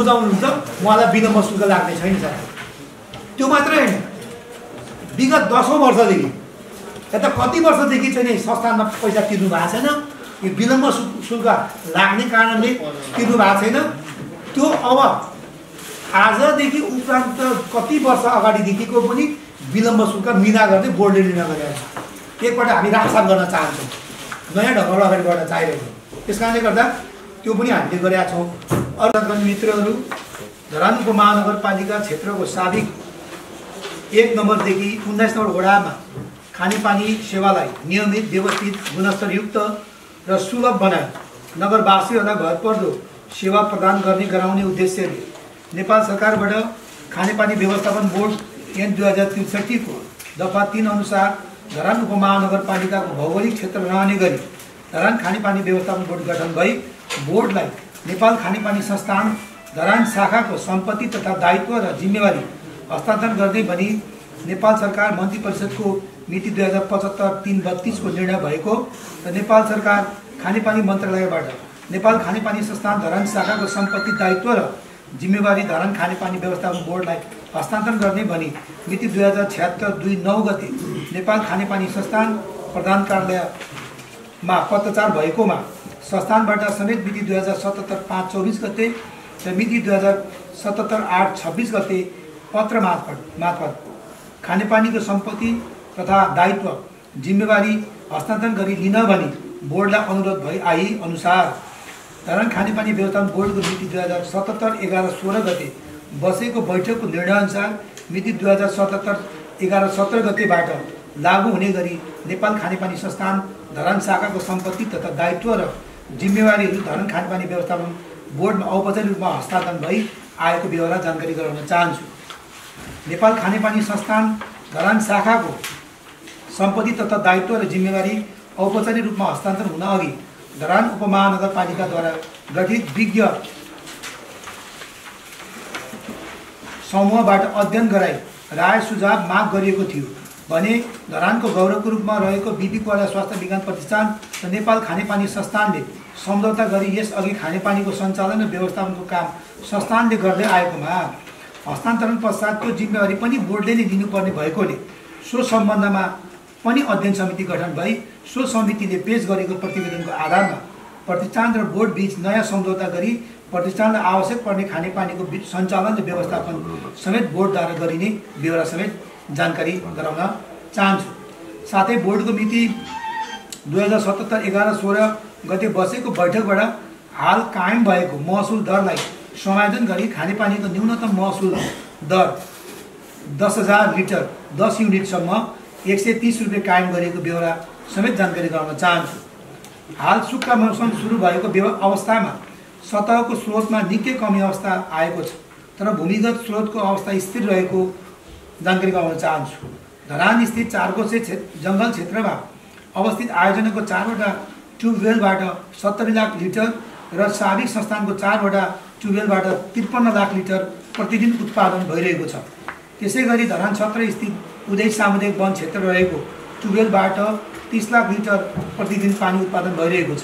बुझाउनुहुन्छ उहाँलाई विलम्ब शुल्क लाग्ने छैन सर। त्यो मात्रै होइन, विगत 10औं वर्षदेखि यता कति वर्षदेखि चाहिँ नि संस्थानमा पैसा तिर्नु भएको छैन, यो विलम्ब शुल्क लाग्ने कारणले तिर्नु भएको छैन। त्यो अब आजदेखि उपरान्त कति वर्ष अगाडिदेखिको पनि विलम्ब शुल्क मिना गर्ने बोर्डले निर्णय गरेको छ। एकपल्ट हामी राखसाप गर्न चाहन्छौँ, नयाँ ढङ्गबाट अगाडि बढ्न चाहिरहेको, त्यस कारणले गर्दा त्यो पनि हामीले गरेका छौँ। अरू मित्रहरू, धरान उपमहानगरपालिका क्षेत्रको साबिक 1 नम्बरदेखि 19 नम्बर वडामा खानेपानी सेवालाई नियमित, व्यवस्थित, गुणस्तरयुक्त र सुलभ बनाए नगरवासीहरूलाई भरपर्दो सेवा प्रदान गर्ने गराउने उद्देश्यले नेपाल सरकारबाट खानेपानी व्यवस्थापन बोर्ड ऐन 2063 को दफा 3 अनुसार धरान उपमहानगरपालिकाको भौगोलिक क्षेत्र रहने गरी धरान खानेपानी व्यवस्थापन बोर्ड गठन भई बोर्डलाई नेपाल खानेपानी संस्थान धरान शाखाको सम्पत्ति तथा दायित्व र जिम्मेवारी हस्तान्तरण गर्ने भनी नेपाल सरकार मन्त्री परिषदको मिति 2075-332 को निर्णय भएको र नेपाल सरकार खानेपानी मन्त्रालयबाट नेपाल खानेपानी संस्थान धरान शाखाको सम्पत्ति दायित्व र जिम्मेवारी धरान खानेपानी व्यवस्थापन बोर्डलाई हस्तान्तरण गर्ने भनी मिति 2076-2-9 गते नेपाल खानेपानी संस्थान प्रधान कार्यालयमा पत्रचार भएकोमा संस्थानबाट समेत मिति 2077-5-24 गते र मिति 2077-8-26 गते पत्र मार्फत खानेपानीको सम्पत्ति तथा दायित्व जिम्मेवारी हस्तान्तरण गरी लिन भनी बोर्डलाई अनुरोध भई आई अनुसार धरान खानेपानी व्यवस्थापन बोर्डको मिति 2077-11-16 गते बसेको बैठकको निर्णयअनुसार मिति 2077-11-17 गतेबाट लागू हुने गरी नेपाल खानेपानी संस्थान धरान शाखाको सम्पत्ति तथा दायित्व र जिम्मेवारीहरू धरान खानेपानी व्यवस्थापन बोर्डमा औपचारिक रूपमा हस्तान्तरण भई आएको बेहोरा जानकारी गराउन चाहन्छु। नेपाल खानेपानी संस्थान धरान शाखाको सम्पत्ति तथा दायित्व र जिम्मेवारी औपचारिक रूपमा हस्तान्तरण हुन अघि धरान उपमहानगरपालिकाद्वारा गठित विज्ञ समूहबाट अध्ययन गराई राय सुझाव माग गरिएको थियो भने धरानको गौरवको रूपमा रहेको बिपी कोइराला स्वास्थ्य विज्ञान प्रतिष्ठान र नेपाल खानेपानी संस्थानले सम्झौता गरी यसअघि खानेपानीको सञ्चालन र व्यवस्थापनको काम संस्थानले गर्दै आएकोमा हस्तान्तरण पश्चात त्यो जिम्मेवारी पनि बोर्डले नै लिनुपर्ने भएकोले सो सम्बन्धमा पनि अध्ययन समिति गठन भई सो समितिले पेश गरेको प्रतिवेदनको आधारमा प्रतिष्ठान र बोर्ड बीच नयाँ सम्झौता गरी प्रतिष्ठानलाई आवश्यक पर्ने खानेपानीको सञ्चालन र व्यवस्थापन समेत बोर्डद्वारा गरिने बेहोरा समेत जानकारी गराउन चाहन्छु। साथै बोर्डको मिति 2077-11-16 गते बसेको बैठकबाट हाल कायम भएको महसुल दरलाई समायोजन गरी खानेपानीको न्यूनतम महसुल दर 10,000 लिटर 10 युनिटसम्म 130 रुपियाँ कायम गरेको बेहोरा समेत जानकारी गराउन चाहन्छु। हाल सुक्खा मौसम सुरु भएको अवस्थामा सतहको स्रोतमा निकै कमी अवस्था आएको छ, तर भूमिगत स्रोतको अवस्था स्थिर रहेको जानकारी गराउन चाहन्छु। धरान स्थित चारकोसे जङ्गल क्षेत्रमा अवस्थित आयोजनाको 4वटा ट्युबवेलबाट 70 लाख लिटर र साबिक संस्थानको 4वटा ट्युबवेलबाट 53 लाख लिटर प्रतिदिन उत्पादन भइरहेको छ। त्यसै गरी धरान 17 स्थित उदय सामुदायिक वन क्षेत्र रहेको ट्युबवेलबाट 30 लाख लिटर प्रतिदिन पानी उत्पादन भइरहेको छ।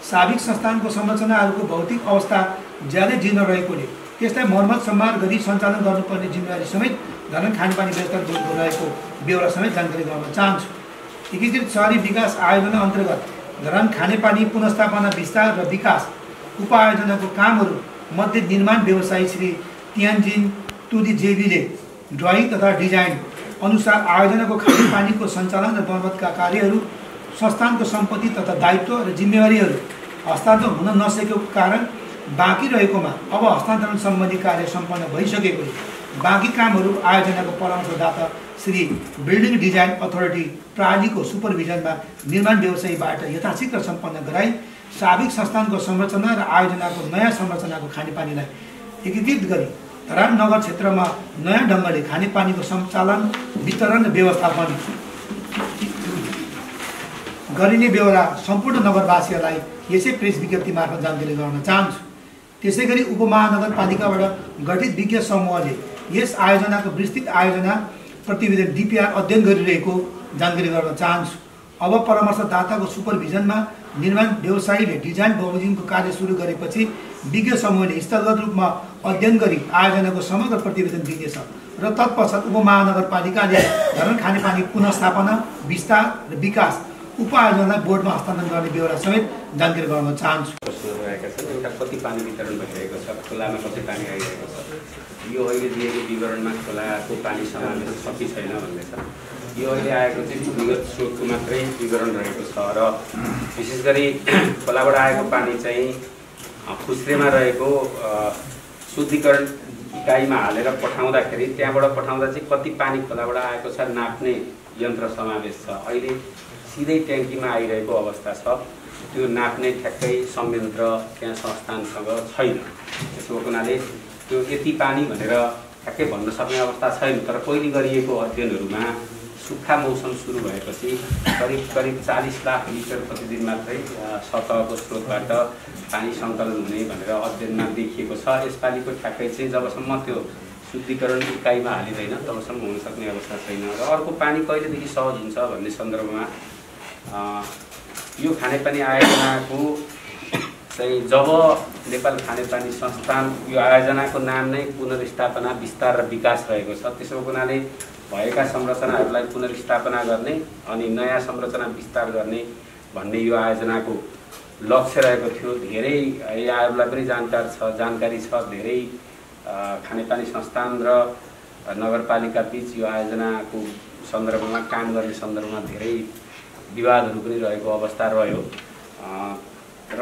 साबिक संस्थानको संरचनाहरूको भौतिक अवस्था ज्यादै जीर्ण रहेकोले त्यसलाई मर्मत सम्हार गरी सञ्चालन गर्नुपर्ने जिम्मेवारी समेत धरान खानेपानी व्यवस्थापन बोर्डको रहेको बेहोरा समेत जानकारी गराउन चाहन्छु। एकीकृत शहरी विकास आयोजना अन्तर्गत धरान खानेपानी पुनर्स्थापना विस्तार र विकास उपायोजनाको कामहरू मध्ये निर्माण व्यवसायी श्री तियानजिन तुदी जेबीले ड्राइङ तथा डिजाइन अनुसार आयोजनाको खानेपानीको सञ्चालन र मर्मतका कार्यहरू संस्थानको सम्पत्ति तथा दायित्व र जिम्मेवारीहरू हस्तान्तरण हुन नसकेको कारण बाँकी रहेकोमा अब हस्तान्तरण सम्बन्धी कार्य सम्पन्न भइसकेकोले बाँकी कामहरू आयोजनाको परामर्शदाता श्री बिल्डिङ डिजाइन अथोरिटी प्रालीको सुपरभिजनमा निर्माण व्यवसायीबाट यथाशीघ्र सम्पन्न गराई साबिक संस्थानको संरचना र आयोजनाको नयाँ संरचनाको खानेपानीलाई एकीकृत गरी धरान नगर क्षेत्रमा नयाँ ढङ्गले खानेपानीको सञ्चालन वितरण र व्यवस्थापन गरिने बेहोरा सम्पूर्ण नगरवासीहरूलाई यसै प्रेस विज्ञप्ति मार्फत जानकारी गराउन चाहन्छु। त्यसै गरी उपमहानगरपालिकाबाट गठित विज्ञ समूहले यस आयोजनाको विस्तृत आयोजना प्रतिवेदन DPR अध्ययन गरिरहेको जानकारी गराउन चाहन्छु। अब परामर्शदाताको सुपरभिजनमा निर्माण व्यवसायीले डिजाइन बमोजिमको कार्य सुरु गरेपछि विज्ञ समूहले स्थलगत रूपमा अध्ययन गरी आयोजनाको समग्र प्रतिवेदन दिनेछ र तत्पश्चात उपमहानगरपालिकाले धरान खानेपानी पुनर्स्थापना विस्तार र विकास उपायोजनालाई बोर्डमा हस्तान्तरण गर्ने बेहोरा समेत जानकारी गराउन चाहन्छु। एउटा कति पानी वितरण भइरहेको छ, खोलामा कति पानी आइरहेको छ, यो अहिले दिएको विवरणमा खोलाको पानी समावेश छ कि छैन भन्ने छ। यो अहिले आएको चाहिँ विगत स्रोतको मात्रै विवरण रहेको छ र विशेष गरी खोलाबाट आएको पानी चाहिँ फुस्रेमा रहेको शुद्धिकरण इकाइमा हालेर पठाउँदाखेरि त्यहाँबाट पठाउँदा चाहिँ कति पानी खोलाबाट आएको छ नाप्ने यन्त्र समावेश छ। अहिले सिधै ट्याङ्कीमा आइरहेको अवस्था छ, त्यो नाप्ने ठ्याक्कै संयन्त्र त्यहाँ संस्थानसँग छैन। त्यसो हुनाले त्यो यति पानी भनेर ठ्याक्कै भन्न सक्ने अवस्था छैन। तर पहिले गरिएको अध्ययनहरूमा सुक्खा मौसम सुरु भएपछि करिब 40 लाख लिटर प्रतिदिन मात्रै सतहको स्रोतबाट पानी सङ्कलन हुने भनेर अध्ययनमा देखिएको छ। यसपालिको ठ्याक्कै चाहिँ जबसम्म त्यो शुद्धिकरण इकाइमा हालिँदैन तबसम्म हुन सक्ने अवस्था छैन। र अर्को पानी कहिलेदेखि सहज हुन्छ भन्ने सन्दर्भमा यो खानेपानी आयोजनाको चाहिँ जब नेपाल खानेपानी संस्थान यो आयोजनाको नाम नै पुनर्स्थापना विस्तार र विकास रहेको छ, त्यसो हुनाले भएका संरचनाहरूलाई पुनर्स्थापना गर्ने अनि नयाँ संरचना विस्तार गर्ने भन्ने यो आयोजनाको लक्ष्य रहेको थियो। धेरै यहाँहरूलाई पनि जानकारी छ धेरै खानेपानी संस्थान र नगरपालिका बीच यो आयोजनाको सन्दर्भमा काम गर्ने सन्दर्भमा धेरै विवादहरू पनि रहेको अवस्था रह्यो र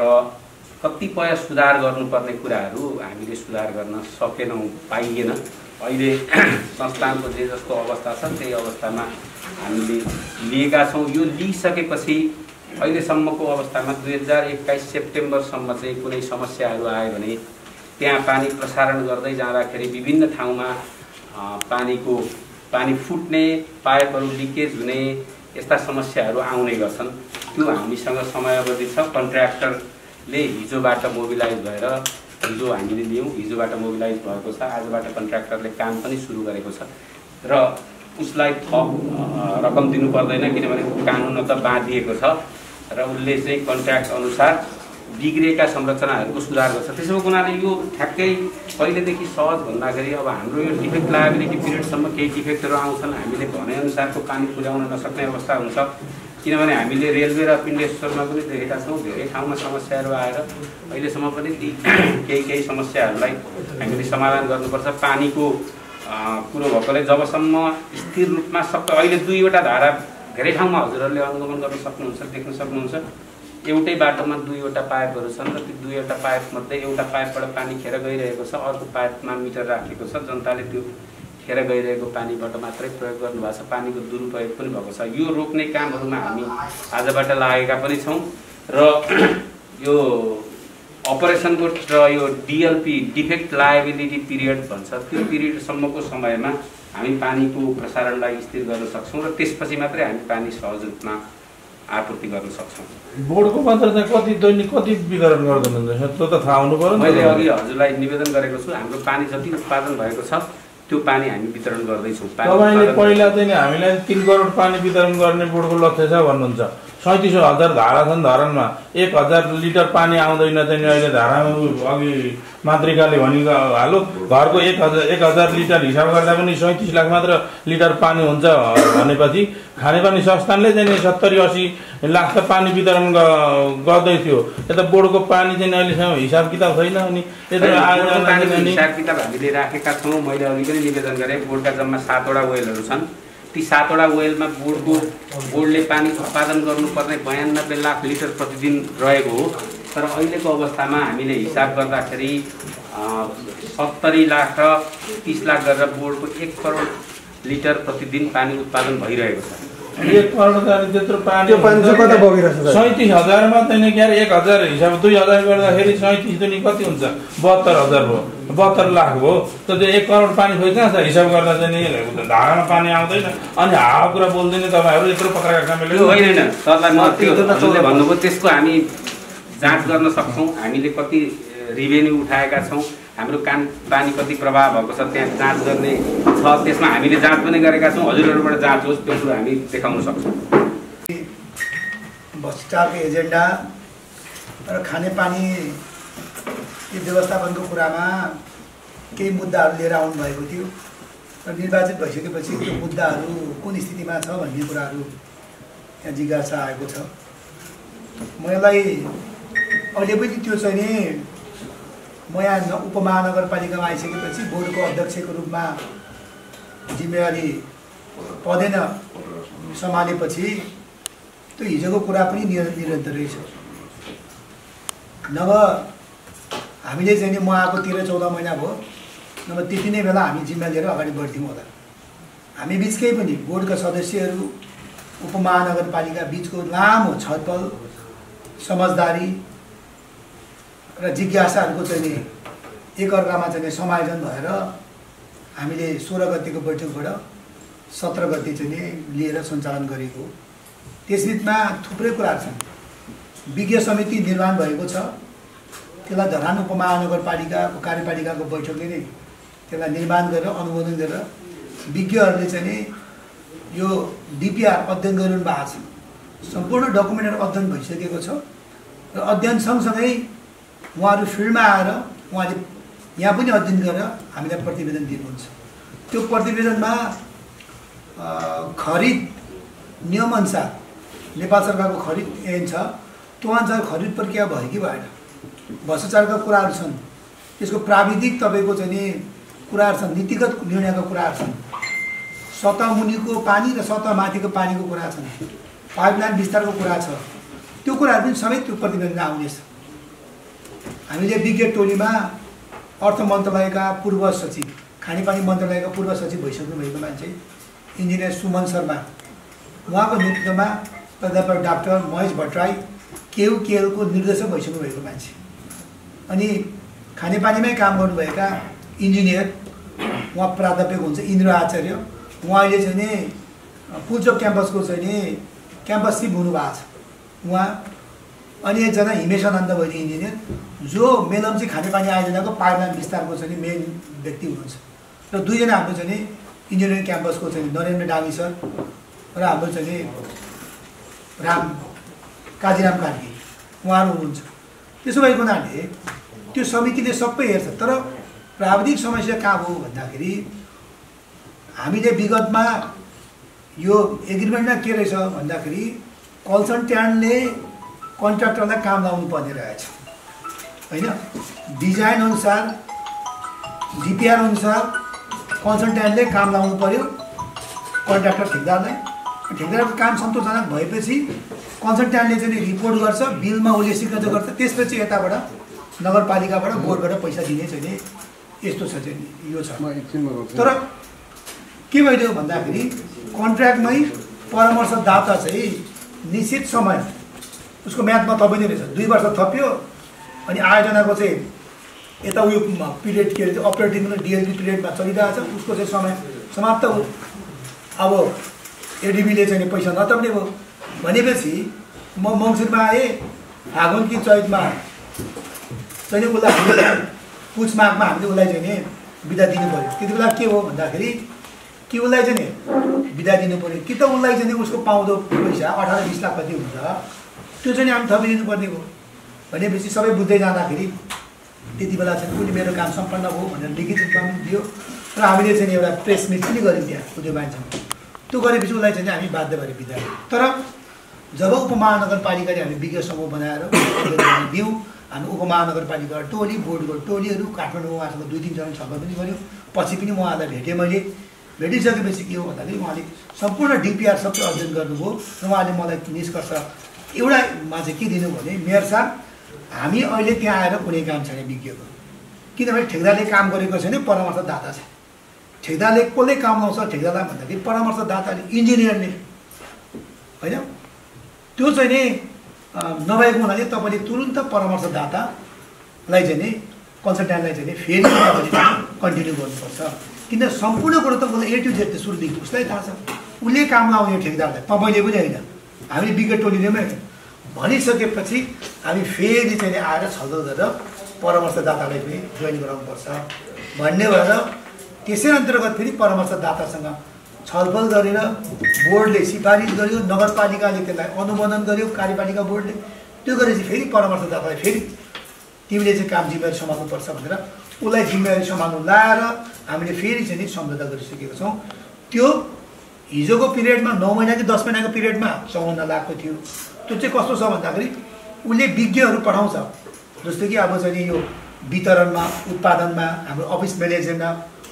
कतिपय सुधार गर्नुपर्ने कुराहरू हामीले सुधार गर्न सकेनौँ, पाइएन। अहिले संस्थानको जे जस्तो अवस्था छ त्यही अवस्थामा हामीले लिएका छौँ। यो लिइसकेपछि अहिलेसम्मको अवस्थामा 2021 सेप्टेम्बरसम्म चाहिँ कुनै समस्याहरू आयो भने त्यहाँ पानी प्रसारण गर्दै जाँदाखेरि विभिन्न ठाउँमा पानी फुट्ने, पाइपहरू लिकेज हुने यस्ता समस्याहरू आउने गर्छन्। त्यो हामीसँग समयावधि छ। कन्ट्र्याक्टरले हिजोबाट मोबिलाइज भएर हिजो हामीले लियौँ, हिजोबाट मोबिलाइज भएको छ। आजबाट कन्ट्र्याक्टरले काम पनि सुरु गरेको छ र उसलाई थप रकम दिनु पर्दैन किनभने कानुन त बाँधिएको छ र उसले चाहिँ कन्ट्र्याक्ट अनुसार बिग्रेका संरचनाहरूको सुधार गर्छ। त्यसो हुनाले यो ठ्याक्कै पहिलेदेखि सहज भन्दाखेरि अब हाम्रो यो डिफेक्ट लायबिलिटी पिरियडसम्म केही डिफेक्टहरू आउँछन्, हामीले भनेअनुसारको पानी पुर्याउन नसक्ने अवस्था हुन्छ। किनभने हामीले रेलवे र पिण्डेश्वरमा पनि देखेका छौँ धेरै ठाउँमा समस्याहरू आएर अहिलेसम्म पनि ती केही समस्याहरूलाई हामीले समाधान गर्नुपर्छ। पानीको कुरो भएकोले जबसम्म स्थिर रूपमा सबै अहिले 2वटा धारा धेरै ठाउँमा हजुरहरूले अनुगमन गर्न सक्नुहुन्छ, देख्न सक्नुहुन्छ। एउटै बाटोमा 2वटा पाइपहरू छन् र ती 2वटा पाइपमध्ये एउटा पाइपबाट पानी खेर गइरहेको छ, अर्को पाइपमा मिटर राखेको छ। जनताले त्यो खेर गइरहेको पानीबाट मात्रै प्रयोग गर्नुभएको छ, पानीको दुरुपयोग पनि भएको छ। यो रोक्ने कामहरूमा हामी आजबाट लागेका पनि छौँ र यो अपरेसनको र यो डिएलपी डिफेक्ट लायबिलिटी पिरियड भन्छ त्यो पिरियडसम्मको समयमा हामी पानीको प्रसारणलाई स्थिर गर्न सक्छौँ र त्यसपछि मात्रै हामी पानी सहज रूपमा आपूर्ति गर्न सक्छौँ। बोर्डको मात्र चाहिँ कति वितरण गर्नुहुन्छ त्यो त थाहा हुनु पर्यो। मैले अघि हजुरलाई निवेदन गरेको छु, हाम्रो पानी जति उत्पादन भएको छ त्यो पानी हामी वितरण गर्दैछौँ। तपाईँले पहिला चाहिँ हामीलाई 3 करोड पानी वितरण गर्ने बोर्डको लक्ष्य छ भन्नुहुन्छ। 37,000 धारा छन् धरानमा, 1000 लिटर पानी आउँदैन चाहिँ अहिले धारामा। अघि मातृकाले भनेको हालो घरको 1000 लिटर हिसाब गर्दा पनि 37 लाख मात्र लिटर पानी हुन्छ भनेपछि खानेपानी संस्थानले चाहिँ 70-80 लाख त पानी वितरण गर्दै थियो। यता बोर्डको पानी चाहिँ अहिलेसम्म हिसाब किताब छैन। अनि हिसाब किताब हामीले राखेका छौँ। मैले अघि पनि निवेदन गरेँ, बोर्डका जम्मा 7वटा वेलहरू छन्। ती 7वटा वेलमा बोर्डले पानी उत्पादन गर्नुपर्ने 92 लाख लिटर प्रतिदिन रहेको हो। तर अहिलेको अवस्थामा हामीले हिसाब गर्दाखेरि 70 लाख र 30 लाख गरेर बोर्डको 1 करोड लिटर प्रतिदिन पानी उत्पादन भइरहेको छ। 1 करोड त्यत्रो पानी 37,000मा चाहिँ के अरे 1000 हिसाब 2000 गर्दाखेरि 37 दुनी कति हुन्छ? 72,000 भयो, 72 लाख भयो। त त्यो 1 करोड पानी खोइ कहाँ छ? हिसाब गर्दा चाहिँ धारामा पानी आउँदैन। अनि हावा कुरा बोल्दैन तपाईँहरू यत्रो पत्रकार सामेल होइन। तपाईँलाई म त्यो भन्नुभयो त्यसको हामी जाँच गर्न सक्छौँ। हामीले कति रिभेन्यू उठाएका छौँ, हाम्रो पानी कति प्रभाव भएको छ त्यहाँ जाँच गर्ने छ। त्यसमा हामीले जाँच पनि गरेका छौँ। हजुरहरूबाट जाँच होस् त्यो कुरो हामी देखाउन सक्छौँ। भ्रष्टाचारको एजेन्डा र खानेपानी यो व्यवस्थापनको कुरामा केही मुद्दाहरू लिएर आउनुभएको थियो र निर्वाचित भइसकेपछि त्यो मुद्दाहरू कुन स्थितिमा छ भन्ने कुराहरू यहाँ जिज्ञासा आएको छ। मलाई अहिले पनि त्यो चाहिँ नि म यहाँ उपमहानगरपालिकामा आइसकेपछि बोर्डको अध्यक्षको रूपमा जिम्मेवारी पदेन सम्हालेपछि त्यो हिजोको कुरा पनि निरन्तरै छ। नभए हामीले चाहिँ नि म आएको 13-14 महिना भयो, नभए त्यति नै बेला हामी जिम्मा लिएर अगाडि बढ्थ्यौँ होला। हामी बिचकै पनि बोर्डका सदस्यहरू उपमहानगरपालिका बिचको लामो छलफल, समझदारी र जिज्ञासाहरूको चाहिँ नि एकअर्कामा चाहिँ समायोजन भएर हामीले 16 गतेको बैठकबाट 17 गते चाहिँ नि लिएर सञ्चालन गरेको। त्यसबिचमा थुप्रै कुराहरू छन्। विज्ञ समिति निर्माण भएको छ, त्यसलाई धरान उपमहानगरपालिकाको कार्यपालिकाको बैठकले नै त्यसलाई निर्माण गरेर अनुमोदन गरेर विज्ञहरूले चाहिँ नि यो डिपिआर अध्ययन गरिरहनु भएको छ। सम्पूर्ण डकुमेन्टहरू अध्ययन भइसकेको छ र अध्ययन सँगसँगै उहाँहरू फिल्डमा आएर उहाँले यहाँ पनि अध्ययन गरेर हामीलाई प्रतिवेदन दिनुहुन्छ। त्यो प्रतिवेदनमा खरिद नियमअनुसार नेपाल सरकारको खरिद ऐन छ, त्यो अनुसार खरिद प्रक्रिया भयो कि भएन, भ्रष्टाचारका कुराहरू छन्, त्यसको प्राविधिक तपाईँको चाहिँ नि कुराहरू छन्, नीतिगत निर्णयका कुराहरू छन्, सतह मुनिको पानी र सतह माथिको पानीको कुरा छन्, पाइपलाइन विस्तारको कुरा छ। त्यो कुराहरू पनि सबै त्यो प्रतिवेदनमा आउनेछ। हामीले विज्ञ टोलीमा अर्थ मन्त्रालयका पूर्व सचिव, खानेपानी मन्त्रालयका पूर्व सचिव भइसक्नु भएको मान्छे इन्जिनियर सुमन शर्मा, उहाँको नेतृत्वमा प्राध्यापक डाक्टर महेश भट्टराई केयुकेएलको निर्देशक भइसक्नु भएको मान्छे, अनि खानेपानीमै काम गर्नुभएका इन्जिनियर उहाँ प्राध्यापक हुन्छ इन्द्र आचार्य, उहाँले चाहिँ नि पुल्चोक क्याम्पसको चाहिँ नि क्याम्पस चिफ हुनुभएको छ उहाँ, अनि एकजना हिमेशानन्द भन्ने इन्जिनियर जो मेलम्ची खानेपानी आयोजनाको पाइपलाइन विस्तारको चाहिँ मेन व्यक्ति हुनुहुन्छ, र दुईजना हाम्रो चाहिँ नि इन्जिनियरिङ क्याम्पसको चाहिँ नरेन्द्र डाली सर र हाम्रो चाहिँ नि काजीराम कार्की उहाँहरू हुनुहुन्छ। त्यसो भएको हुनाले त्यो समितिले सबै हेर्छ। तर प्राविधिक समस्या कहाँ हो भन्दाखेरि हामीले विगतमा यो एग्रिमेन्टमा के रहेछ भन्दाखेरि कन्सल्ट्यान्टले कन्ट्र्याक्टरलाई काम लाउनु पर्ने रहेछ होइन। डिजाइन अनुसार डिपिआर अनुसार कन्सल्ट्यान्टले काम लाउनु पर्यो कन्ट्र्याक्टर ठेकदारलाई। ठेकदारको काम सन्तोषजनक भएपछि कन्सल्ट्यान्टले चाहिँ रिपोर्ट गर्छ, बिलमा उसले सिग्नेचर गर्छ, त्यसपछि यताबाट नगरपालिकाबाट बोर्डबाट पैसा दिने चाहिँ यस्तो छ चाहिँ यो छ। तर के भइदियो भन्दाखेरि कन्ट्र्याक्टमै परामर्शदाता चाहिँ निश्चित समय उसको म्यादमा थपिने रहेछ, 2 वर्ष थप्यो, अनि आयोजनाको चाहिँ यता उयो पिरियड के अरे अपरेटिङ डिएलपी पिरियडमा चलिरहेछ, उसको चाहिँ समय समाप्त हो। अब एडिबीले चाहिँ पैसा नथप्ने भयो भनेपछि म मङ्सिरमा आएँ, फागुन कि चैतमा चाहिँ उसलाई हामीले पुछमागमा हामीले उसलाई चाहिँ नि बिदा दिनु पऱ्यो। त्यति बेला के हो भन्दाखेरि कि उसलाई चाहिँ नि बिदा दिनु पऱ्यो कि त उसलाई चाहिँ उसको पाउँदो पैसा 18-20 लाख कति हुन्छ त्यो चाहिँ हामी थपिदिनु पर्ने हो। भनेपछि सबै बुझ्दै जाँदाखेरि त्यति बेला चाहिँ उसले मेरो काम सम्पन्न भयो भनेर लिखित रूपमा पनि दियो र हामीले चाहिँ एउटा प्रेस मिट पनि गऱ्यौँ त्यहाँ त्यो मान्छेमा। त्यो गरेपछि उसलाई चाहिँ हामी बाध्य भएर बिदा दियौँ। तर जब उपमहानगरपालिकाले हामी विज्ञ समूह बनाएर दियौँ, हामी उपमहानगरपालिका टोली बोर्डको टोलीहरू काठमाडौँ उहाँसँग 2-3 जना छलफल पनि गऱ्यौँ। पछि पनि उहाँलाई भेटेँ मैले। भेटिसकेपछि के हो भन्दाखेरि उहाँले सम्पूर्ण डिपिआर सबै अध्ययन गर्नुभयो र उहाँले मलाई निष्कर्ष एउटामा चाहिँ के दिनु भने मेयर साहब हामी अहिले त्यहाँ आएर कुनै काम छैन विज्ञको, किनभने ठेकदारले काम गरेको छैन, परामर्शदाता छ। ठेकदारले कसले काम लाउँछ ठेकदारलाई भन्दाखेरि परामर्शदाताले इन्जिनियरले होइन। त्यो चाहिँ नि नभएको हुनाले तपाईँले तुरुन्त परामर्शदातालाई चाहिँ नि कन्सल्ट्यान्टलाई चाहिँ नि फेरि कन्टिन्यू गर्नुपर्छ, किन सम्पूर्ण कुरो त उसलाई A to Z त सुरुदेखि उसलाई थाहा छ, उसले काम लाउने ठेकदारलाई, तपाईँले पनि होइन, हामीले विज्ञ टोलीले पनि होइन। भनिसकेपछि हामी फेरि चाहिँ आएर छलफल गरेर परामर्शदातालाई पनि जोइन गराउनुपर्छ भन्ने भएर त्यसै अन्तर्गत फेरि परामर्शदातासँग छलफल गरेर बोर्डले सिफारिस गर्यो, नगरपालिकाले त्यसलाई अनुमोदन गर्यो, कार्यपालिका बोर्डले त्यो गरेपछि फेरि परामर्शदातालाई फेरि तिमीले चाहिँ काम जिम्मेवारी सम्हाल्नुपर्छ भनेर उसलाई जिम्मेवारी सम्हाल्नु लाएर हामीले फेरि चाहिँ नि सम्झौता गरिसकेको छौँ। त्यो हिजोको पिरियडमा 9 महिना कि 10 महिनाको पिरियडमा 54 लाखको थियो। त्यो चाहिँ कस्तो छ भन्दाखेरि उसले विज्ञहरू पठाउँछ, जस्तो कि अब चाहिँ यो वितरणमा उत्पादनमा हाम्रो अफिस म्यानेजरमा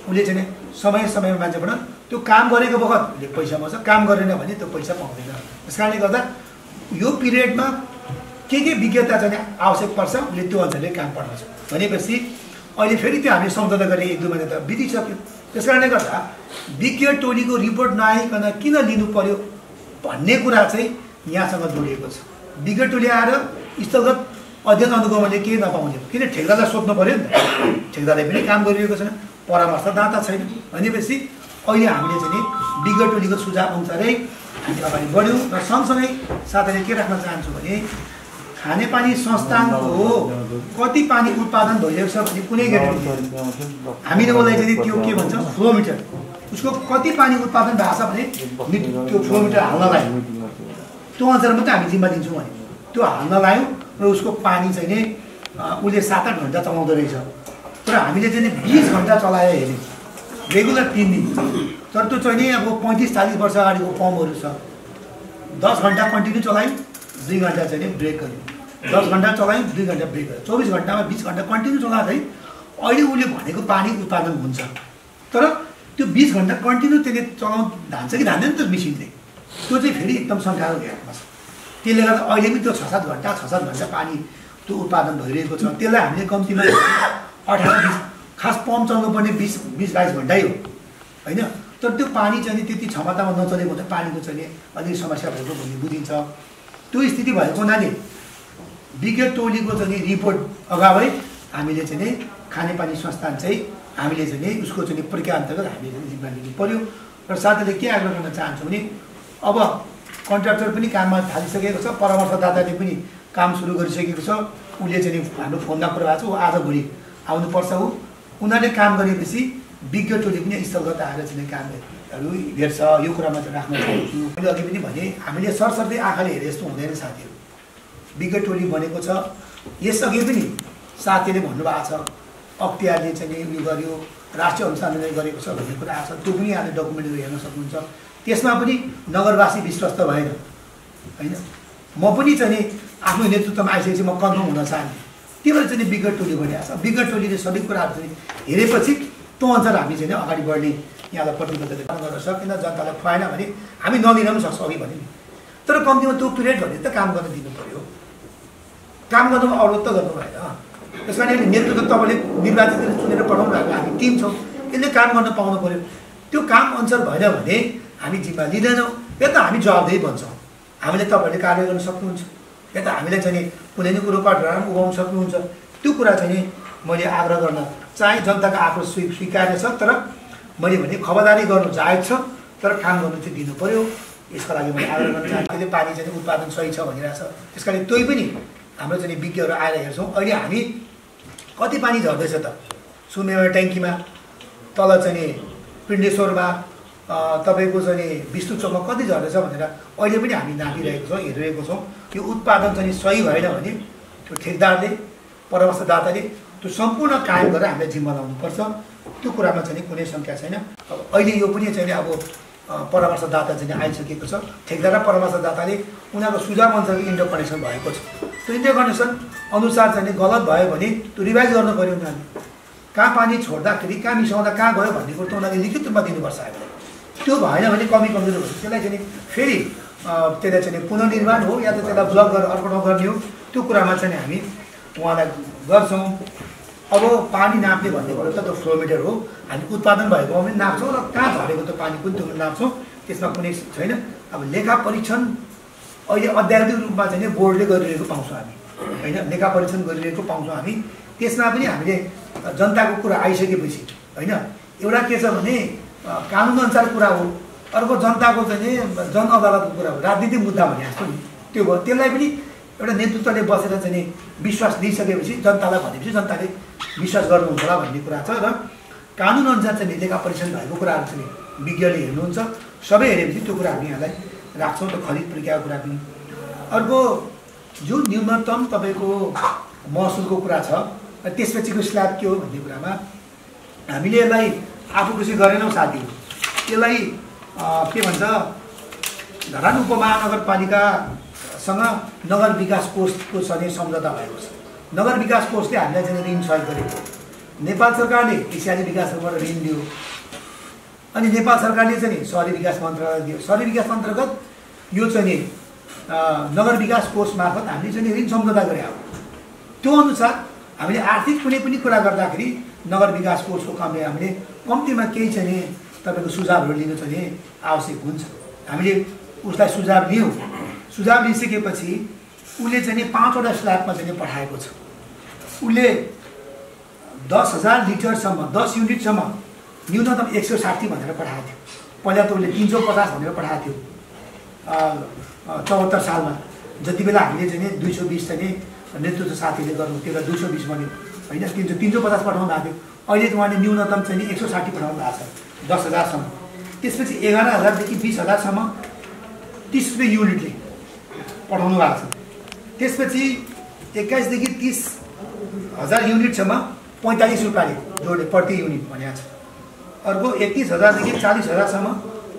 उसले चाहिँ समय समयमा मान्छेबाट त्यो काम गरेको बखत उसले पैसा पाउँछ, काम गरेन भने त्यो पैसा पाउँदैन। त्यस कारणले गर्दा यो पिरियडमा के विज्ञता चाहिँ आवश्यक पर्छ उसले त्यो अनुसारले काम पठाउँछ भनेपछि अहिले फेरि त्यो हामीले सम्झौता गरेर 1-2 महिना त बितिसक्यो। त्यस कारणले गर्दा विज्ञ टोलीको रिपोर्ट नआइकन किन लिनु पर्यो भन्ने कुरा चाहिँ यहाँसँग जोडिएको छ। विज्ञ टोली आएर स्थलगत अध्ययन अनुगमनले के नपाउने, किन ठेकदारलाई सोध्नु पर्यो नि त, ठेकदारले पनि काम गरिरहेको छैन, परामर्शदाता छैन भनेपछि अहिले हामीले चाहिँ नि विज्ञ टोलीको सुझाव अनुसारै हामी अगाडि बढ्यौँ। र सँगसँगै साथैले के राख्न चाहन्छु भने खानेपानी संस्थानको कति पानी उत्पादन भइरहेको छ भने कुनै ग्यारेन्टी हामीले उसलाई चाहिँ त्यो के भन्छ फ्लोमिटर, उसको कति पानी उत्पादन भएको छ भने त्यो फ्लोमिटर हाल्नलाई त्यो अनुसार मात्रै हामी जिम्मा दिन्छौँ भने त्यो हाल्न लायौँ र उसको पानी चाहिँ नि उसले 7-8 घन्टा चलाउँदो रहेछ। तर हामीले चाहिँ 20 घन्टा चलाएर हेऱ्यौँ रेगुलर 3 दिन। तर त्यो चाहिँ नि अब 35-40 वर्ष अगाडिको पम्पहरू छ। 10 घन्टा कन्टिन्यू चलायौँ, 2 घन्टा चाहिँ नि ब्रेक गऱ्यौँ, 10 घन्टा चलायौँ, 2 घन्टा ब्रेक गऱ्यौँ, 24 घन्टामा 20 घन्टा कन्टिन्यू चलाउँदै अहिले उसले भनेको पानी उत्पादन हुन्छ। तर त्यो 20 घन्टा कन्टिन्यू त्यसले धान्छ कि धान्दैन त मेसिनले, त्यो चाहिँ फेरि एकदम शङ्काको घेरामा छ। त्यसले गर्दा अहिले पनि त्यो 6-7 घन्टा पानी त्यो उत्पादन भइरहेको छ। त्यसलाई हामीले कम्तीमा 18-20 खास पम्प चल्नुपर्ने 20-22 घन्टै हो होइन। तर त्यो पानी चाहिँ त्यति क्षमतामा नचलेको हुँदा पानीको चाहिँ अलिक समस्या भएको भन्ने बुझिन्छ। त्यो स्थिति भएको हुनाले विज्ञ टोलीको चाहिँ रिपोर्ट अगावै हामीले चाहिँ खानेपानी संस्थान चाहिँ हामीले चाहिँ उसको चाहिँ प्रक्रिया अन्तर्गत हामीले चाहिँ जिम्मा लिनु पर्यो। र साथैले के आग्रह गर्न चाहन्छु भने अब कन्ट्र्याक्टर पनि काममा थालिसकेको छ, परामर्शदाताले पनि काम सुरु गरिसकेको छ। उसले चाहिँ हाम्रो फोनमा कुरा भएको छ, ऊ आज भोलि आउनुपर्छ। हो उनीहरूले काम गरेपछि विज्ञ टोली पनि स्थलगत आएर चाहिँ कामहरू हेर्छ। यो कुरामा चाहिँ राख्न चाहन्छु। मैले अघि पनि भने हामीले सरसर्दै आँखाले हेरे जस्तो हुँदैन साथीहरू। विज्ञ टोली बनेको छ। यसअघि पनि साथीले भन्नुभएको छ अख्तियारले चाहिँ उयो गर्यो, राष्ट्रिय अनुसन्धानले गरेको छ भन्ने कुरा आएको छ। त्यो पनि यहाँले डकुमेन्टहरू हेर्न सक्नुहुन्छ। त्यसमा पनि नगरवासी विश्वस्त भएन होइन। म पनि चाहिँ आफ्नो नेतृत्वमा आइसकेपछि म कन्फर्म हुन चाहन्थेँ। त्यही भएर चाहिँ विज्ञ टोली बनिएको छ। विज्ञ टोलीले सबै कुराहरू चाहिँ हेरेपछि त्यो अनुसार हामी चाहिँ अगाडि बढ्ने यहाँलाई प्रतिबद्धता गर्न सकेन। जनतालाई खुवाएन भने हामी नलिन पनि सक्छौँ अघि भने नि। तर कम्तीमा त्यो पिरियड भने त काम गर्न दिनु पऱ्यो। काम गर्नुमा अवरोध त गर्नु भएन। त्यस कारण नेतृत्व तपाईँले निर्वाचितले चुनेर पठाउनु भएको हामी टिम छौँ, यसले काम गर्न पाउनु पऱ्यो। त्यो काम अनुसार भएन भने हामी जिम्मा लिँदैनौँ। या त हामी जवाबदेही भन्छौँ, हामीले तपाईँहरूले कार्य गर्न सक्नुहुन्छ, या त हामीलाई चाहिँ कुनै न कुरो पाठहरू उभाउनु सक्नुहुन्छ। त्यो कुरा चाहिँ मैले आग्रह गर्न चाहे। जनताको आक्रोश स्वीकार्य छ, तर मैले भने खबरदारी गर्नु जायज छ, तर काम गर्नु चाहिँ दिनु पऱ्यो। यसको लागि मैले आग्रह गर्न चाहन्छु। अहिले पानी चाहिँ उत्पादन सही छ भनिरहेछ। त्यस कारण त्यही पनि हाम्रो चाहिँ विज्ञहरू आएर हेर्छौँ अहिले हामी कति पानी झर्दैछ त सुमेवा ट्याङ्कीमा, तल चाहिँ पिण्डेश्वरमा, तपाईँको चाहिँ विष्णु चोकमा कति झर्दैछ भनेर अहिले पनि हामी नापिरहेको छौँ, हेरिरहेको छौँ। यो उत्पादन चाहिँ सही भएन भने त्यो ठेकदारले परामर्शदाताले त्यो सम्पूर्ण कायम गरेर हामीले जिम्मा लाउनुपर्छ। त्यो कुरामा चाहिँ कुनै शङ्का छैन। अब अहिले यो पनि चाहिँ अब परामर्शदाता चाहिँ आइसकेको छ। ठेकदार र परामर्शदाताले उनीहरूको सुझाव अनुसार इन्टरकनेक्सन भएको छ। त्यो इन्टरकनेक्सन अनुसार चाहिँ गलत भयो भने त्यो रिभाइज गर्नु पऱ्यो। उनीहरूले कहाँ पानी छोड्दाखेरि कहाँ मिसाउँदा कहाँ गयो भन्ने कुरो त उनीहरूले लिखित रूपमा दिनुपर्छ हामीलाई। त्यो भएन भने कमी कमजोर भयो त्यसलाई चाहिँ फेरि त्यसलाई चाहिँ पुनर्निर्माण हो या त त्यसलाई ब्लक गरेर अर्को ठाउँ गर्ने हो। त्यो कुरामा चाहिँ हामी उहाँलाई गर्छौँ। अब पानी नाप्ने भन्ने कुरो त त्यो फ्लोमिटर हो। हामी उत्पादन भएको पनि नाप्छौँ र कहाँ झरेको त्यो पानी पनि त्यो नाप्छौँ। त्यसमा कुनै छैन। अब लेखा परीक्षण अहिले अध्यावधिक रूपमा चाहिँ बोर्डले गरिरहेको पाउँछौँ हामी होइन। लेखा परीक्षण गरिरहेको पाउँछौँ हामी। त्यसमा पनि हामीले जनताको कुरा आइसकेपछि होइन, एउटा के छ भने कानुनअनुसार कुरा हो, अर्को जनताको चाहिँ जन अदालतको कुरा हो, राजनीतिक मुद्दा भने जस्तो नि त्यो भयो। त्यसलाई पनि एउटा नेतृत्वले बसेर चाहिँ विश्वास दिइसकेपछि जनतालाई भनेपछि जनताले विश्वास गर्नुहुन्छ होला भन्ने कुरा छ। र कानुनअनुसार चाहिँ लेखा परीक्षण भएको कुराहरू चाहिँ विज्ञले हेर्नुहुन्छ। सबै हेरेपछि त्यो कुरा हामी यहाँलाई राख्छौँ। त्यो खरिद प्रक्रियाको कुरा पनि। अर्को जो न्यूनतम तपाईँको महसुलको कुरा छ त्यसपछिको स्ल्याब के हो भन्ने कुरामा हामीले यसलाई आफू खुसी गरेनौँ साथीहरू। यसलाई के भन्छ धरान उपमहानगरपालिकासँग नगर विकास कोषको चाहिँ सम्झौता भएको छ। नगर विकास कोषले हामीलाई चाहिँ ऋण सहयोग गरेको। नेपाल सरकारले एसियाली विकासबाट ऋण दियो अनि नेपाल सरकारले चाहिँ सहरी विकास मन्त्रालय दियो। सहरी विकास अन्तर्गत यो चाहिँ नगर विकास कोष मार्फत हामीले चाहिँ ऋण सम्झौता गरे हो। त्यो अनुसार हामीले आर्थिक कुनै पनि कुरा गर्दाखेरि नगर विकास कोषको कामले हामीले कम्तीमा केही चाहिँ तपाईँको सुझावहरू लिनु चाहिँ आवश्यक हुन्छ। हामीले उसलाई सुझाव लियौँ। सुझाव लिइसकेपछि उसले चाहिँ 5वटा स्ल्याबमा चाहिँ पठाएको छ। उसले 10,000 लिटरसम्म 10 युनिटसम्म न्यूनतम 160 भनेर पठाएको थियो। पहिला त उसले 350 भनेर पठाएको थियो 74 सालमा। जति बेला हामीले चाहिँ 220 चाहिँ नेतृत्व साथीले गर्नु त्यो 220 भन्यो होइन, 350 पठाउनु भएको थियो। अहिले त उहाँले न्यूनतम चाहिँ 160 पठाउनु भएको छ 10,000सम्म। त्यसपछि 11,000देखि 20,000सम्म 30 रुपियाँ युनिटले पठाउनु भएको छ। त्यसपछि 21देखि 30,000 युनिटसम्म 45 रुपियाँले जोडे प्रति युनिट भनेको छ। अर्को 31,000देखि 40,000सम्म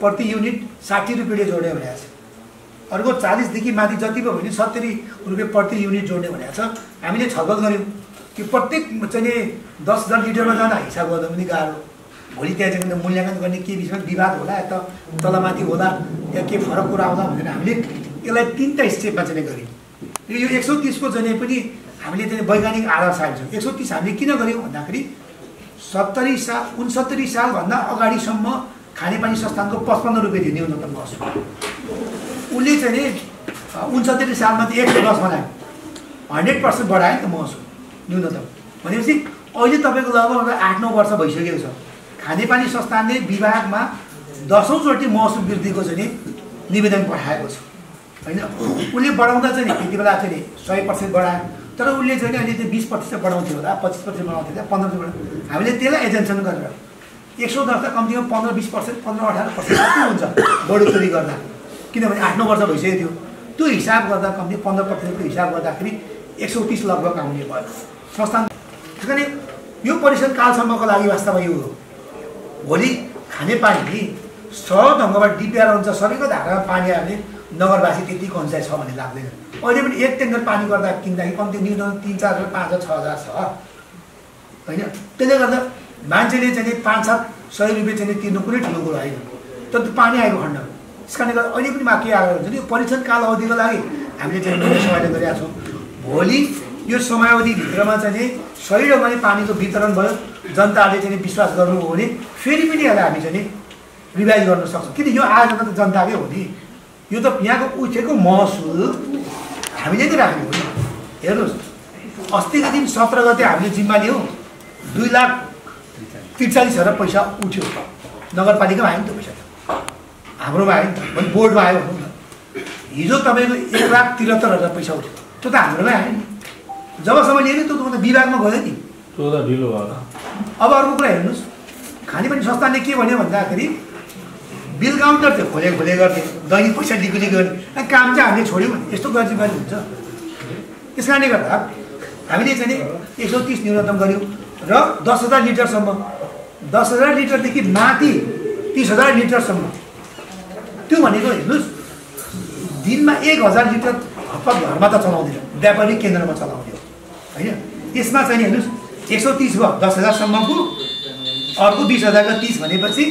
प्रति युनिट 60 रुपियाँले जोड्ने भनेको छ। अर्को 40देखि माथि जति भयो भने 70 रुपियाँ प्रति युनिट जोड्ने भनेको छ। हामीले छलफल गऱ्यौँ कि प्रत्येक चाहिँ 10,000 लिटरमा जाँदा हिसाब गर्दा पनि गाह्रो। भोलि त्यहाँ चाहिँ मूल्याङ्कन गर्ने के विषयमा विवाद होला या त तलमाथि होला या के फरक कुरा आउँला भनेर हामीले यसलाई 3टा स्टेपमा चाहिँ गऱ्यौँ। यो 130 को चाहिँ पनि हामीले चाहिँ वैज्ञानिक आधार चाहिन्छ। 130 हामीले किन गऱ्यौँ भन्दाखेरि 69 सालभन्दा अगाडिसम्म खानेपानी संस्थानको 55 रुपियाँ थियो न्यूनतम महसुल। उसले चाहिँ 69 सालमा चाहिँ 110 बनायो, 100% बढायो नि त महसुल न्यूनतम। भनेपछि अहिले तपाईँको लगभग 8-9 वर्ष भइसकेको छ। खानेपानी संस्थानले विभागमा 10औं चोटि महसुल वृद्धिको चाहिँ निवेदन पठाएको छ होइन। उसले बढाउँदा चाहिँ त्यति बेला चाहिँ 100% बढायो, तर उसले चाहिँ अहिले चाहिँ 20% बढाउँथ्यो होला, 25% बढाउँथ्यो होला, 15% हामीले त्यसलाई एजेन्सन गरेर 110 त कम्तीमा 15-20%, 15-18% कति हुन्छ बढोत्तरी गर्दा, किनभने 8-9 वर्ष भइसकेको थियो। त्यो हिसाब गर्दा कम्ती 15%को हिसाब गर्दाखेरि 130 लगभग आउने भयो संस्थान। त्यस कारण यो परिषद कालसम्मको लागि वास्तवमा यो हो। भोलि खानेपानी सहज ढङ्गबाट डिपिआर हुन्छ, सबैको धारामा पानी आउने नगरवासी त्यति कन्साइ छ भन्ने लाग्दैन। अहिले पनि एक ट्याङ्कर पानी गर्दा किन्दाखेरि कम्ती न्यूनतम 3,000, 5,000, 6,000 छ होइन। त्यसले गर्दा मान्छेले चाहिँ 500-700 रुपियाँ चाहिँ तिर्नु कुनै ठुलो कुरो होइन, तर त्यो पानी आएको खण्ड। त्यस कारणले गर्दा अहिले पनि माथि आएको हुन्छ नि। यो परीक्षण काल अवधिको लागि हामीले चाहिँ समयले गरेका छौँ। भोलि यो समयावधिभित्रमा चाहिँ सही ढङ्गले पानीको वितरण भयो, जनताले चाहिँ विश्वास गर्नु हो भने फेरि पनि यसलाई हामी चाहिँ रिभाइज गर्न सक्छौँ। किन यो आयोजना त जनताकै हो नि। यो त यहाँको उठेको महसुल हामीले नै राख्ने हो नि। हेर्नुहोस्, अस्तिको दिन 17 गते हामीले जिम्मा लियौँ, 2,43,000 पैसा उठ्यो। नगरपालिकामा आयो नि त्यो पैसा त, हाम्रोमा आयो नि त, भने बोर्डमा आयो भनौँ न। हिजो तपाईँको 1,73,000 पैसा उठ्यो, त्यो त हाम्रोमै आयो नि। जबसम्म लिएन त्यो त विभागमा गयो नि, त्यो त ढिलो भयो। अब अर्को कुरा हेर्नुहोस्, खानेपानी संस्थानले के भन्यो भन्दाखेरि बिल काउन्टर थियो, खोले गर्थे, दैनिक पैसा लिकुली गर्ने, अनि काम चाहिँ हामीले छोड्यौँ भने यस्तो गर्जी हुन्छ। त्यस कारणले गर्दा हामीले चाहिँ 130 न्यूनतम गऱ्यौँ र 10,000 लिटरसम्म, 10,000 लिटरदेखि माथि 30,000 लिटरसम्म। त्यो भनेको हेर्नुहोस्, दिनमा 1,000 लिटर हप्पा घरमा त चलाउँदैन, व्यापारिक केन्द्रमा चलाउने हो होइन। त्यसमा चाहिँ हेर्नुहोस् 130 भयो 10,000सम्मको, अर्को 20,030 भनेपछि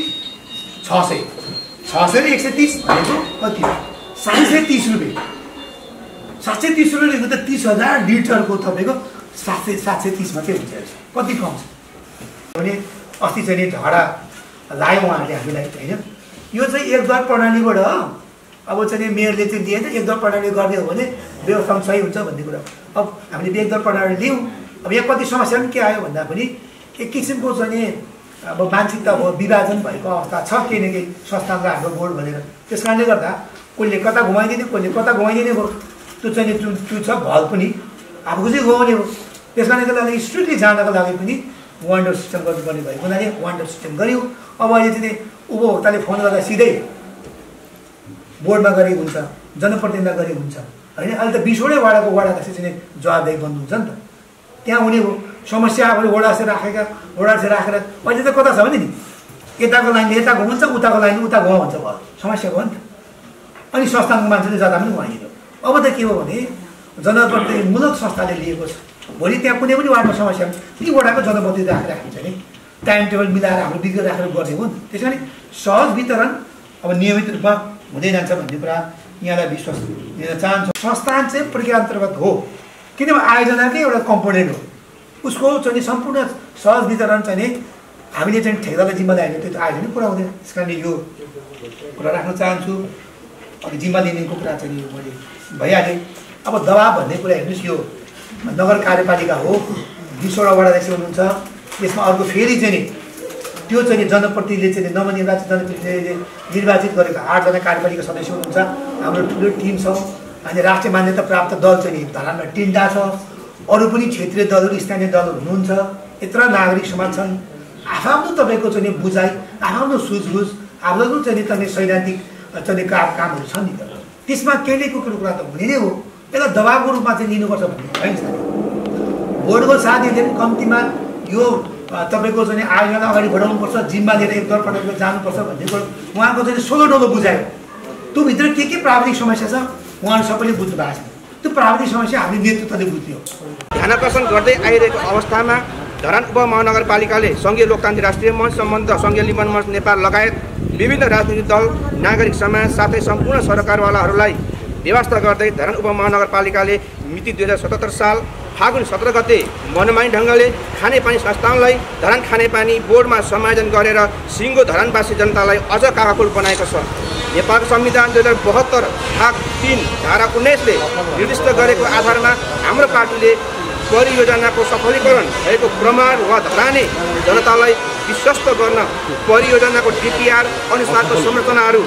600 र 130 भनेको कति हो? 730 रुपियाँ। 730 रुपियाँको त 30,000 लिटरको तपाईँको 730 मात्रै हुन्छ। कति कम छ भने अस्ति चाहिँ झगडा लायो उहाँहरूले हामीलाई होइन। यो चाहिँ एकद्वार प्रणालीबाट अब चाहिँ मेयरले चाहिँ दिएन, एकद्वार प्रणाली गर्ने हो भने व्यवस्था सही हुन्छ भन्ने कुरा। अब हामीले एकद्वार प्रणाली लियौँ। अब यहाँ कति समस्या पनि के आयो भन्दा पनि एक किसिमको चाहिँ अब मानसिकता भयो, विभाजन भएको अवस्था छ केही न केही संस्थानको हाम्रो बोर्ड भनेर। त्यस कारणले गर्दा कसले कता घुमाइदिने, कसले कता घुमाइदिने भयो, त्यो चाहिँ त्यो छ भल पनि आफूको चाहिँ घुमाउने हो। त्यस कारणले गर्दा स्ट्रिक्टली जानको लागि पनि वान्डर सिस्टम गर्नुपर्ने भएको हुनाले वान्डर सिस्टम गऱ्यौँ। अब अहिले चाहिँ उपभोक्ताले फोन गर्दा सिधै बोर्डमा गरेको हुन्छ, जनप्रतिनिधिलाई गरेको हुन्छ। होइन। अहिले त 20वटै वडाको वडा अध्यक्ष चाहिँ जवाबदेही बन्नुहुन्छ नि त। त्यहाँ हुने हो समस्या अब वडा अध्यक्ष राखेर अहिले त कता छ भने नि यताको लाइनले यता घुम्छ, उताको लाइनले उता घुमा भन्छ, भयो समस्या भयो नि त। अनि संस्थानको मान्छेले जता पनि उहाँनिर अब त के हो भने जनप्रतिनिधिमूलक संस्थाले लिएको छ। भोलि त्यहाँ कुनै पनि वार्डमा समस्या ती वडाको जनप्रतिनिधि राखेर हुन्छ नि, टाइम टेबल मिलाएर हाम्रो विज्ञ राखेर गर्ने हो नि। त्यस कारण सहज वितरण अब नियमित रूपमा हुँदै जान्छ भन्ने कुरा यहाँलाई विश्वास दिन चाहन्छु। संस्थान चाहिँ प्रक्रिया अन्तर्गत हो, किनभने आयोजनाकै एउटा कम्पोनेन्ट हो। उसको चाहिँ सम्पूर्ण सहज वितरण चाहिँ हामीले चाहिँ ठेकेदारलाई जिम्मा ल्यायो त्यो त आयोजनै पुरा हुँदैन। त्यस कारण यो कुरा राख्न चाहन्छु। अनि जिम्मा लिनेको कुरा चाहिँ मैले भइहालेँ। अब दबाब भन्ने कुरा हेर्नुहोस्, यो नगर कार्यपालिका हो, 20वटा वडा अध्यक्ष हुनुहुन्छ। त्यसमा अर्को फेरि चाहिँ त्यो चाहिँ जनप्रतिनिधिले चाहिँ नवनिर्वाचित जनप्रतिनिधिले निर्वाचित गरेको 8जना कार्यपालिका सदस्य हुनुहुन्छ। हाम्रो ठुलो टिम छ। अनि राष्ट्रिय मान्यता प्राप्त दल चाहिँ धरानमा 3टा छ। अरू पनि क्षेत्रीय दलहरू स्थानीय दलहरू हुनुहुन्छ। यत्र नागरिक समाज छन्। आफ्नो तपाईँको चाहिँ बुझाइ, आफ्नो सुझबुझ, आफ्नो चाहिँ तपाईँ सैद्धान्तिक चाहिँ कामहरू छन् नि त। त्यसमा केहीको कुरा त हुने नै हो। यसलाई दबावको रूपमा चाहिँ लिनुपर्छ भन्ने छैन। बोर्डको साथीहरूले पनि कम्तीमा यो तपाईँको चाहिँ आयोजना अगाडि बढाउनुपर्छ, जिम्मा लिएर एक दलपटक जानुपर्छ भन्ने कुरो उहाँको चाहिँ सोलो डोलो बुझायो। त्योभित्र के प्राविधिक समस्या छ उहाँहरू सबैले बुझ्नु भएको छ। त्यो प्राविधिक समस्या हामीले नेतृत्वले बुझ्यो। ध्यानाकर्षण गर्दै आइरहेको अवस्थामा धरान उपमहानगरपालिकाले सङ्घीय लोकतान्त्रिक राष्ट्रिय मञ्च सम्बन्ध सङ्घीय लिम्बन मञ्च नेपाल लगायत विभिन्न राजनीतिक दल, नागरिक समाज साथै सम्पूर्ण सरकारवालाहरूलाई व्यवस्था गर्दै धरान उपमहानगरपालिकाले मिति 2077 साल फागुन 17 गते मनमानी ढङ्गले खानेपानी संस्थानलाई धरान खानेपानी बोर्डमा समायोजन गरेर सिङ्गो धरानवासी जनतालाई अझ काकाकुल बनाएको छ। नेपालको संविधान 2072 भाग 3 धारा 19ले निर्दिष्ट गरेको आधारमा हाम्रो पार्टीले परियोजनाको सफलीकरण भएको प्रमाण वा धराने जनतालाई विश्वस्त गर्न परियोजनाको डिपिआर अनुसारको संरचनाहरू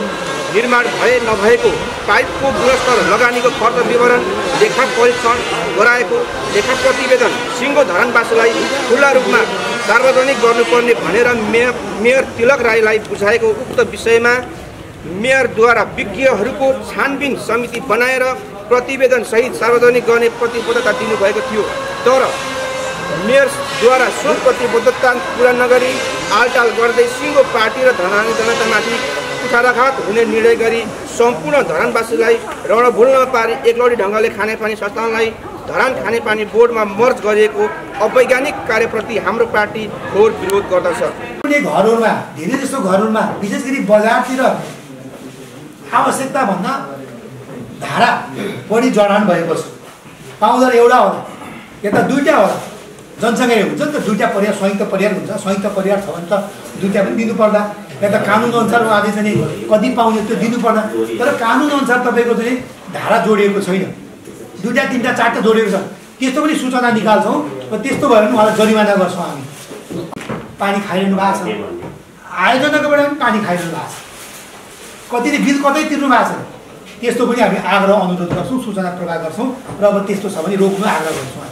निर्माण भए नभएको पाइपको गुणस्तर, लगानीको खर्च विवरण, लेखा परीक्षण गराएको लेखा प्रतिवेदन सिङ्गो धरानवासीलाई खुल्ला रूपमा सार्वजनिक गर्नुपर्ने भनेर मेयर तिलक राईलाई बुझाएको उक्त विषयमा मेयरद्वारा विज्ञहरूको छानबिन समिति बनाएर प्रतिवेदन सहित सार्वजनिक गर्ने प्रतिबद्धता दिनुभएको थियो। तर मेयरद्वारा सो प्रतिबद्धता पुरा नगरी आलटाल गर्दै सिङ्गो पार्टी र धरानी जनतामाथि कुठाराघात हुने निर्णय गरी सम्पूर्ण धरानवासीलाई रणभुल्न पारी एकलौटी ढङ्गले खानेपानी संस्थानलाई धरान खानेपानी बोर्डमा मर्ज गरिएको अवैज्ञानिक कार्यप्रति हाम्रो पार्टी घोर विरोध गर्दछ। कुनै घरहरूमा धेरै जस्तो घरहरूमा विशेष गरी बजारतिर आवश्यकताभन्दा धारा बढी जडान भएको छ। पाउँदा एउटा होला, यता 2टा होला, जनसङ्ख्या हुन्छ नि त, 2टा परिवार संयुक्त परिवार हुन्छ। संयुक्त परिवार छ भने त 2टा पनि दिनुपर्ला। यता कानुनअनुसार उहाँले चाहिँ कति पाउने त्यो दिनुपर्ला। तर कानुनअनुसार तपाईँको चाहिँ धारा जोडिएको छैन। 2टा 3टा 4टा जोडिएको छ। त्यस्तो पनि सूचना निकाल्छौँ र त्यस्तो भयो भने उहाँलाई जरिमाना गर्छौँ हामी। पानी खाइरहनु भएको छ, आयोजनाकोबाट पनि पानी खाइरहनु भएको छ, कतिले बिल कतै तिर्नु भएको छ। त्यस्तो पनि हामी आग्रह अनुरोध गर्छौँ, सूचना प्रवाह गर्छौँ र अब त्यस्तो छ भने रोक्नु आग्रह गर्छौँ।